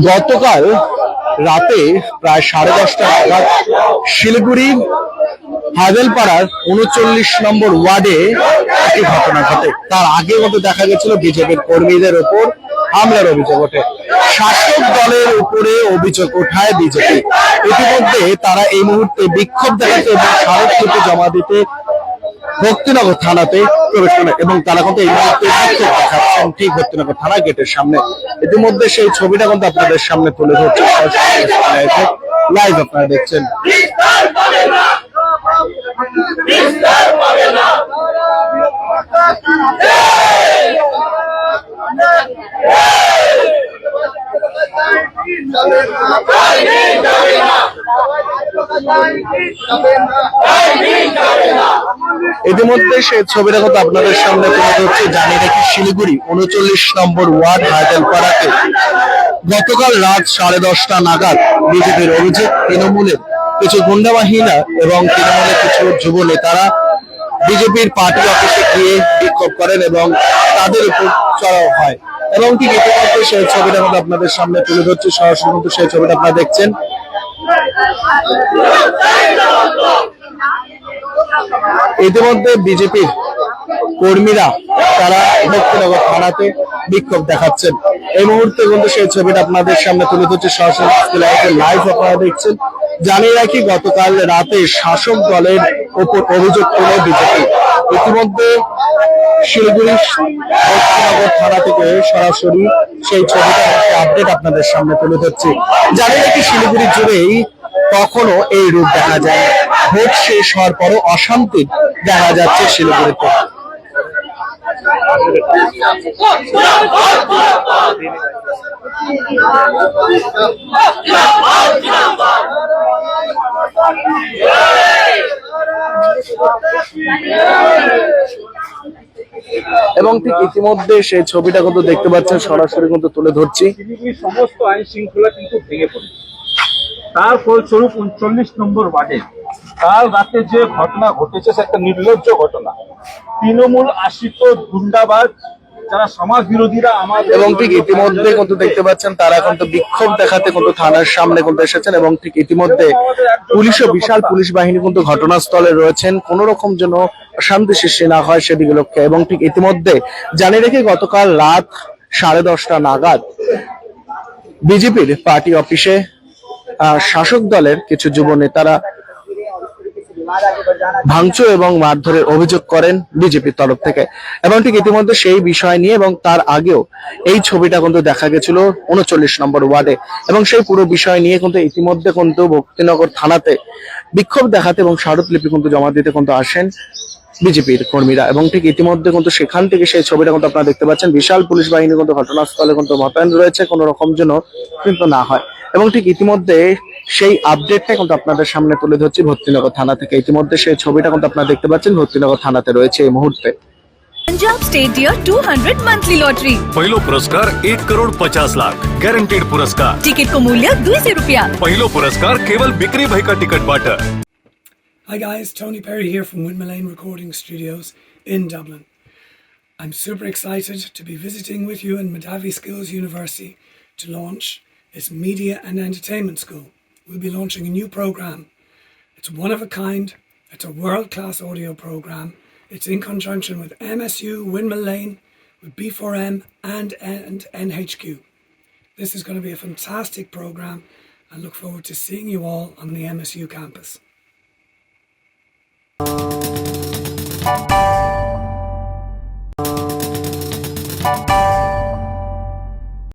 গতকাল রাতে প্রায় 10:30টা নাগাদ শিলিগুড়ি হাজেলপাড়ার 39 নম্বর ওয়ার্ডে একটি ঘটনা ঘটে। তার আগে মতো দেখা গেছিল বিজেপির কর্মীদের ওপর হামলার অভিযোগ ওঠে। শাসক দলের উপরে অভিযোগ ওঠায় বিজেপি। ইতিমধ্যে তারা এই মুহূর্তে বিক্ষোভ দেখাতে এবং স্মারকলিপি জমা দিতে ভক্তিনগর থানাতে প্রবেশ করে এবং তারা কিন্তু এই মুহূর্তে বিক্ষোভ দেখাচ্ছেন ঠিক ভক্তিনগর থানা গেটের সামনে। ইতিমধ্যে সেই ছবিটা কিন্তু আপনাদের সামনে তুলে ধরছে, লাইভ আপনারা দেখছেন। ইতিমধ্যে সেই ছবিটা কিন্তু আপনাদের সামনে তুলে ধরছে। জানিয়ে রাখি, শিলিগুড়ি 39 নম্বর ওয়ার্ড হায়দারপাড়াতে গতকাল রাত 10:30টা নাগাদ বিজেপির অভিযোগ তৃণমূলের কিছু গুন্ডা বাহিনী এবং তৃণমূলের কিছু যুব নেতারা বিজেপির পার্টি অফিসে গিয়ে বিক্ষোভ করেন এবং তাদের উপর চড়াও হয় এবং ঠিক ইতিমধ্যে সেই ছবিটা কিন্তু আপনাদের সামনে তুলে ধরছে। সরাসরি কিন্তু সেই ছবিটা আপনারা দেখছেন। ইতিমধ্যে বিজেপির কর্মীরা তারা ভক্তিনগর থানাতে বিক্ষোভ দেখাচ্ছেন। এই মুহূর্তে কিন্তু সেই ছবিটা আপনাদের সামনে তুলে ধরছে, সরাসরি লাইভ আপনারা দেখছেন। জানিয়ে রাখি, গতকাল রাতে শাসক দলের উপর অভিযোগ করে বিজেপি। ইতিমধ্যে শিলিগুড়ি ভক্তিনগর থানা থেকে সরাসরি সেই ছবিটা আপডেট আপনাদের সামনে তুলে ধরছি। জানিয়ে রাখি, শিলিগুড়ি জুড়েই কখনো এই রূপ দেখা যায়। ভোট শেষ হওয়ার পরও অশান্তি দেখা যাচ্ছে শিলিগুড়িতে। এবং ঠিক ইতিমধ্যে সেই ছবিটা কিন্তু দেখতে পাচ্ছেন, সরাসরি কিন্তু তুলে ধরছি। সমস্ত আইন শৃঙ্খলা কিন্তু ভেঙে পড়েছে। তার ফলস্বরূপ 39 নম্বর ওয়ার্ডে কাল রাতে যে ঘটনা ঘটেছে সে একটা নির্লজ্জ ঘটনা। তৃণমূল আশ্রিত গুন্ডাবাজ যারা সমাজ বিরোধীরা আমাদের এবং ঠিক ইতিমধ্যে কিন্তু দেখতে পাচ্ছেন তারা কিন্তু বিক্ষোভ দেখাতে কিন্তু থানার সামনে কিন্তু এসেছেন এবং ঠিক ইতিমধ্যে পুলিশও বিশাল পুলিশ বাহিনী কিন্তু ঘটনাস্থলে রয়েছেন, কোন রকম যেন শান্তি সৃষ্টি না হয় সেদিকে লক্ষ্যে। এবং ঠিক ইতিমধ্যে জানিয়ে রেখে, গতকাল রাত 10:30টা নাগাদ বিজেপির পার্টি অফিসে শাসক দলের কিছু যুব নেতারা ভাঙচুর এবং মারধরের অভিযোগ করেন বিজেপির তরফ থেকে। এবং ঠিক ইতিমধ্যে সেই বিষয় নিয়ে এবং তার আগেও এই ছবিটা কিন্তু দেখা গেছিল 39 নম্বর ওয়ার্ডে এবং সেই পুরো বিষয় নিয়ে কিন্তু ইতিমধ্যে কিন্তু ভক্তিনগর থানাতে বিক্ষোভ দেখাতে এবং স্মারকলিপি কিন্তু জমা দিতে কিন্তু আসেন বিজেপির কর্মীরা। এবং ঠিক ইতিমধ্যে কিন্তু সেখান থেকে সেই ছবিটা কিন্তু আপনারা দেখতে পাচ্ছেন। বিশাল পুলিশ বাহিনী কিন্তু ঘটনাস্থলে কিন্তু মোতায়েন রয়েছে, কোনো রকম যেন কিন্তু না হয়। এবং ঠিক ইতিমধ্যে সেই আপডেটটা কিন্তু আপনাদের সামনে তুলে ধরছি ভক্তিনগর থানা থেকে। ইতিমধ্যে সেই ছবিটা কিন্তু আপনারা দেখতে পাচ্ছেন ভক্তিনগর থানাতে রয়েছে এই মুহূর্তে। Punjab state year 200 monthly lottery. पहिलो पुरस्कार 1,50,00,000 गॅरंटेड पुरस्कार। टिकट को मूल्य 200 रुपया। पहिलो पुरस्कार केवल बिक्री भाई का टिकट बाटर। Hi guys, Tony Perry here from Windmill Lane Recording Studios in Dublin. I'm super excited to be visiting with you in Madavi Skills University to launch its Media and Entertainment School. We'll be launching a new program. It's one of a kind, it's a world-class audio program. It's in conjunction with MSU, Windmill Lane, with B4M and NHQ. This is going to be a fantastic program. I look forward to seeing you all on the MSU campus.